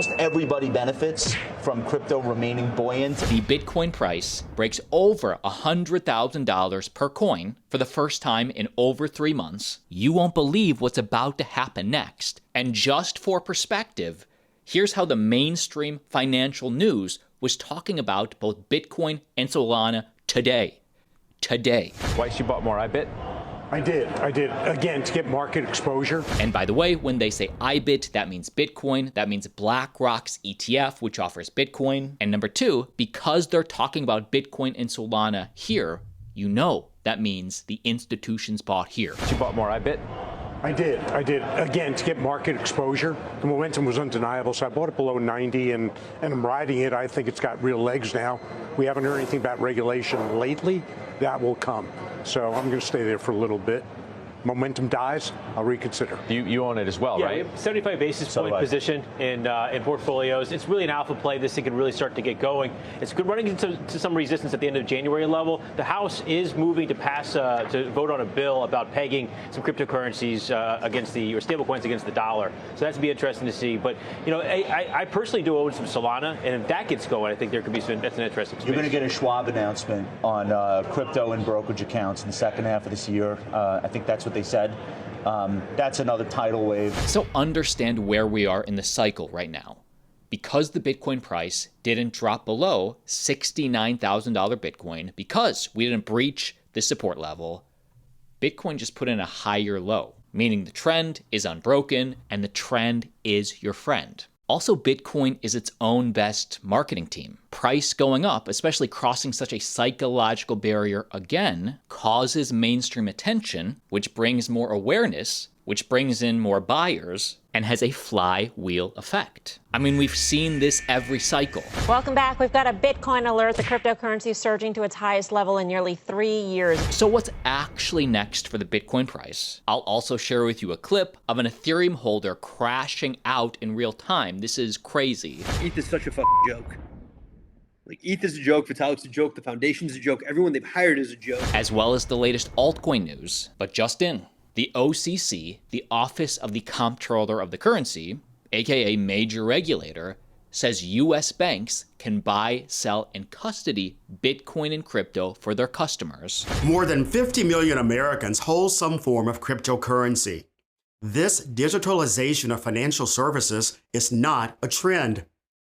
almost everybody benefits from crypto remaining buoyant. The Bitcoin price breaks over $100,000 per coin for the first time in over 3 months. You won't believe what's about to happen next. And just for perspective, here's how the mainstream financial news was talking about both Bitcoin and Solana today. Weiss, you bought more, I bet. I did. Again, to get market exposure. And by the way, when they say IBIT, that means Bitcoin. That means BlackRock's ETF, which offers Bitcoin. And number two, because they're talking about Bitcoin and Solana here, you know that means the institutions bought here. You bought more, I bet. I did. Again, to get market exposure. The momentum was undeniable, so I bought it below 90, and I'm riding it. I think it's got real legs now. We haven't heard anything about regulation lately. That will come. So I'm going to stay there for a little bit. Momentum dies, I'll reconsider. You own it as well, right? 75 basis point position in portfolios. It's really an alpha play. This thing could really start to get going. It's good running into some resistance at the end of January level. The House is moving to pass to vote on a bill about pegging some cryptocurrencies against or stablecoins against the dollar. So that's be interesting to see. But I personally do own some Solana, and if that gets going, I think there could be that's an interesting space. You're going to get a Schwab announcement on crypto and brokerage accounts in the second half of this year. I think that's what they said. That's another tidal wave. So understand where we are in the cycle right now. Because the Bitcoin price didn't drop below $69,000 Bitcoin, because we didn't breach the support level, Bitcoin just put in a higher low, meaning the trend is unbroken and the trend is your friend. Also, Bitcoin is its own best marketing team. Price going up, especially crossing such a psychological barrier again, causes mainstream attention, which brings more awareness, which brings in more buyers, and has a flywheel effect. I mean, we've seen this every cycle. Welcome back. We've got a Bitcoin alert. The cryptocurrency is surging to its highest level in nearly 3 years. So what's actually next for the Bitcoin price? I'll also share with you a clip of an Ethereum holder crashing out in real time. This is crazy. ETH is such a fucking joke. Like, ETH is a joke, Vitalik's a joke, the foundation's a joke, everyone they've hired is a joke. As well as the latest altcoin news. But just in, the OCC, the Office of the Comptroller of the Currency, aka major regulator, says U.S. banks can buy, sell, and custody Bitcoin and crypto for their customers. More than 50 million Americans hold some form of cryptocurrency. This digitalization of financial services is not a trend.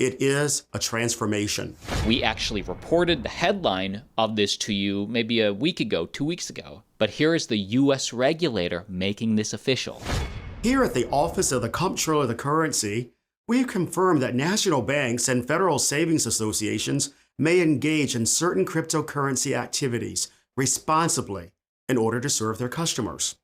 It is a transformation. We actually reported the headline of this to you maybe a week ago, 2 weeks ago. But here is the U.S. regulator making this official. Here at the Office of the Comptroller of the Currency, we've confirmed that national banks and federal savings associations may engage in certain cryptocurrency activities responsibly in order to serve their customers.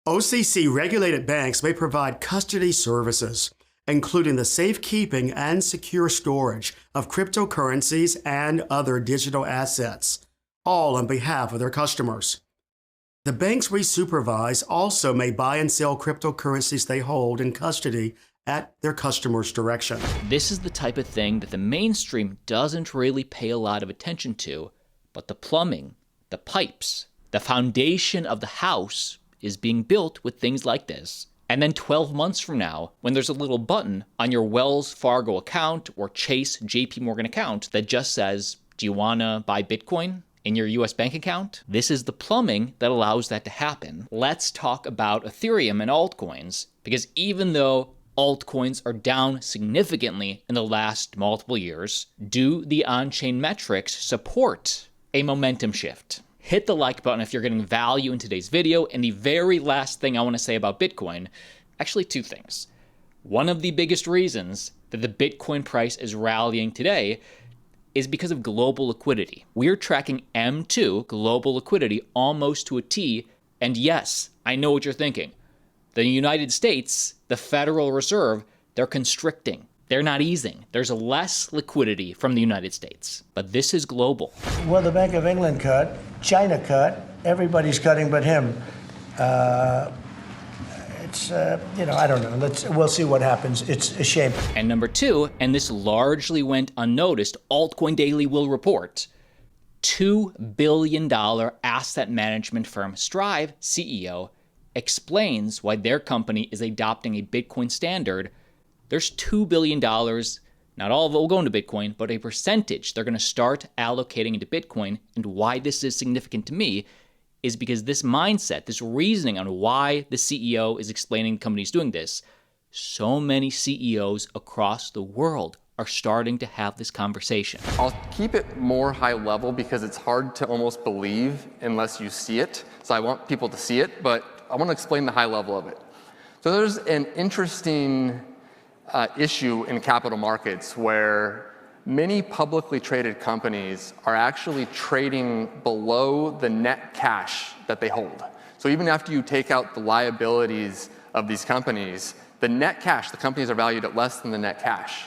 OCC-regulated banks may provide custody services, including the safekeeping and secure storage of cryptocurrencies and other digital assets, all on behalf of their customers. The banks we supervise also may buy and sell cryptocurrencies they hold in custody at their customers' direction. This is the type of thing that the mainstream doesn't really pay a lot of attention to, but the plumbing, the pipes, the foundation of the house is being built with things like this. And then 12 months from now, when there's a little button on your Wells Fargo account or Chase JP Morgan account that just says, do you want to buy Bitcoin in your US bank account? This is the plumbing that allows that to happen. Let's talk about Ethereum and altcoins, because even though altcoins are down significantly in the last multiple years, do the on-chain metrics support a momentum shift? Hit the like button if you're getting value in today's video. And the very last thing I want to say about Bitcoin, actually two things. One of the biggest reasons that the Bitcoin price is rallying today is because of global liquidity. We're tracking M2, global liquidity, almost to a T. And yes, I know what you're thinking. The United States, the Federal Reserve, they're constricting. They're not easing. There's less liquidity from the United States. But this is global. Well, the Bank of England cut, China cut, everybody's cutting but him. I don't know. We'll see what happens. It's a shame. And number two, and this largely went unnoticed, Altcoin Daily will report, $2 billion asset management firm Strive CEO explains why their company is adopting a Bitcoin standard. They're there's $2 billion, not all of it will go into Bitcoin, but a percentage they're going to start allocating into Bitcoin. And why this is significant to me is because this mindset, this reasoning on why the CEO is explaining the company's doing this, so many CEOs across the world are starting to have this conversation. I'll keep it more high level because it's hard to almost believe unless you see it. So I want people to see it, but I want to explain the high level of it. So there's an interesting issue in capital markets where many publicly traded companies are actually trading below the net cash that they hold. So even after you take out the liabilities of these companies, the net cash, the companies are valued at less than the net cash.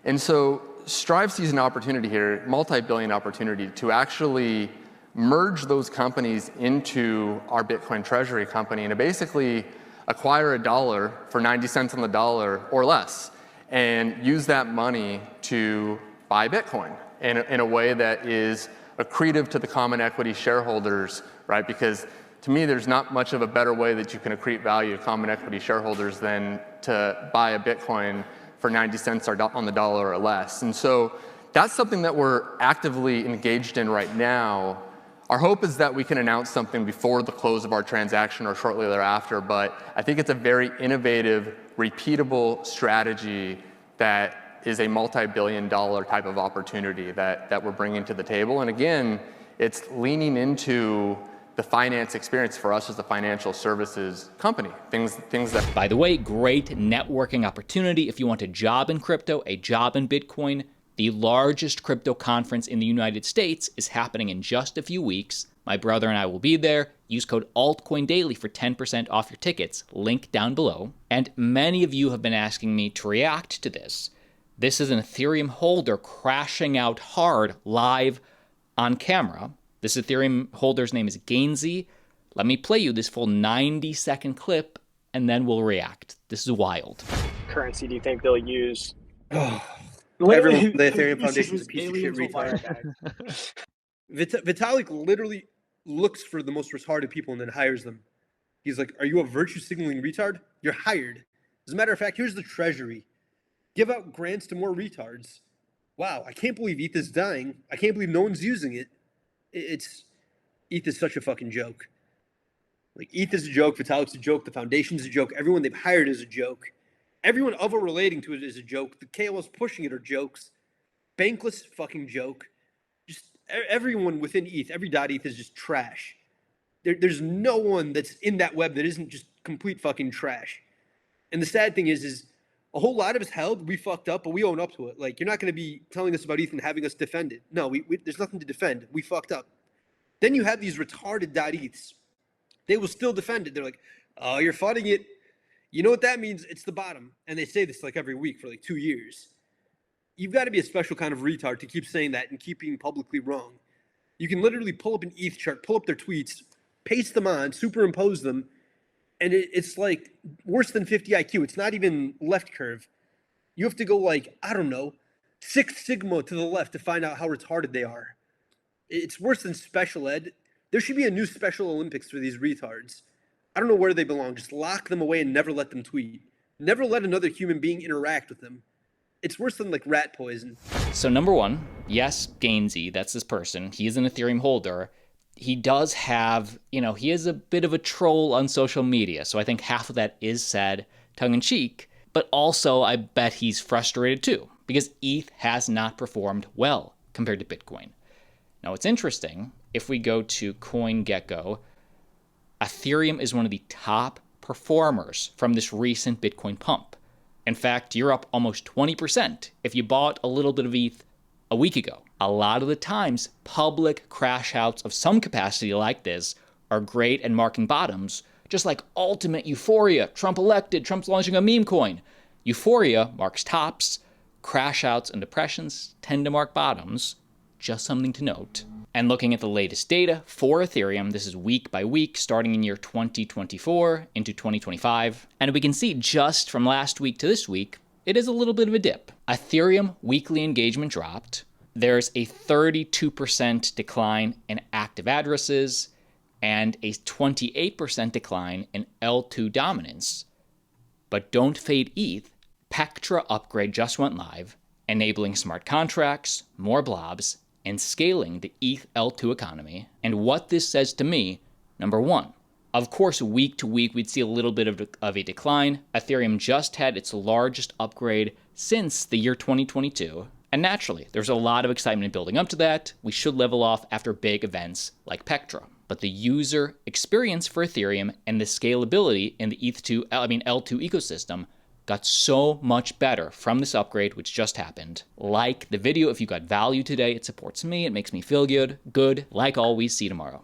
And so Strive sees an opportunity here, multi-billion opportunity, to actually merge those companies into our Bitcoin treasury company and to basically acquire $1 for 90 cents on the dollar or less and use that money to buy Bitcoin in a way that is accretive to the common equity shareholders, right? Because to me, there's not much of a better way that you can accrete value to common equity shareholders than to buy a Bitcoin for 90 cents on the dollar or less. And so that's something that we're actively engaged in right now. Our hope is that we can announce something before the close of our transaction or shortly thereafter, but I think it's a very innovative, repeatable strategy that is a multi-billion-dollar type of opportunity that we're bringing to the table. And again, it's leaning into the finance experience for us as a financial services company. Things that... By the way, great networking opportunity if you want a job in crypto, a job in Bitcoin. The largest crypto conference in the United States is happening in just a few weeks. My brother and I will be there. Use code Altcoin Daily for 10% off your tickets. Link down below. And many of you have been asking me to react to this. This is an Ethereum holder crashing out hard live on camera. This Ethereum holder's name is Gainsey. Let me play you this full 90-second clip, and then we'll react. This is wild. Currency do you think they'll use? Everyone, the Ethereum Foundation is a piece of shit retard. Vitalik literally looks for the most retarded people and then hires them. He's like, are you a virtue signaling retard? You're hired. As a matter of fact, here's the treasury. Give out grants to more retards. Wow, I can't believe ETH is dying. I can't believe no one's using it. ETH is such a fucking joke. Like, ETH is a joke, Vitalik's a joke, the foundation's a joke, everyone they've hired is a joke. Everyone of or relating to it is a joke. The KOLs pushing it are jokes. Bankless fucking joke. Just everyone within ETH, every .ETH is just trash. There's no one that's in that web that isn't just complete fucking trash. And the sad thing is a whole lot of us held, we fucked up, but we own up to it. Like, you're not going to be telling us about ETH and having us defend it. No, there's nothing to defend. We fucked up. Then you have these retarded .ETHs. They will still defend it. They're like, oh, you're funding it. You know what that means? It's the bottom. And they say this like every week for like 2 years. You've got to be a special kind of retard to keep saying that and keep being publicly wrong. You can literally pull up an ETH chart, pull up their tweets, paste them on, superimpose them, and it's like worse than 50 IQ. It's not even left curve. You have to go like, I don't know, 6 sigma to the left to find out how retarded they are. It's worse than special ed. There should be a new Special Olympics for these retards. I don't know where they belong. Just lock them away and never let them tweet. Never let another human being interact with them. It's worse than like rat poison. So number one, yes, Gainsey, that's this person. He is an Ethereum holder. He does have, he is a bit of a troll on social media. So I think half of that is said tongue-in-cheek. But also, I bet he's frustrated too, because ETH has not performed well compared to Bitcoin. Now, what's interesting, if we go to CoinGecko, Ethereum is one of the top performers from this recent Bitcoin pump. In fact, you're up almost 20% if you bought a little bit of ETH a week ago. A lot of the times, public crash outs of some capacity like this are great at marking bottoms, just like ultimate euphoria. Trump elected, Trump's launching a meme coin. Euphoria marks tops. Crash outs and depressions tend to mark bottoms. Just something to note. And looking at the latest data for Ethereum, this is week by week, starting in year 2024 into 2025. And we can see just from last week to this week, it is a little bit of a dip. Ethereum weekly engagement dropped. There's a 32% decline in active addresses and a 28% decline in L2 dominance. But don't fade ETH. Pectra upgrade just went live, enabling smart contracts, more blobs, and scaling the ETH L2 economy. And what this says to me, number one, of course, week to week, we'd see a little bit of a decline. Ethereum just had its largest upgrade since the year 2022. And naturally, there's a lot of excitement building up to that. We should level off after big events like Pectra. But the user experience for Ethereum and the scalability in the L2 ecosystem got so much better from this upgrade, which just happened. Like the video if you got value today. It supports me. It makes me feel good. Like always, see you tomorrow.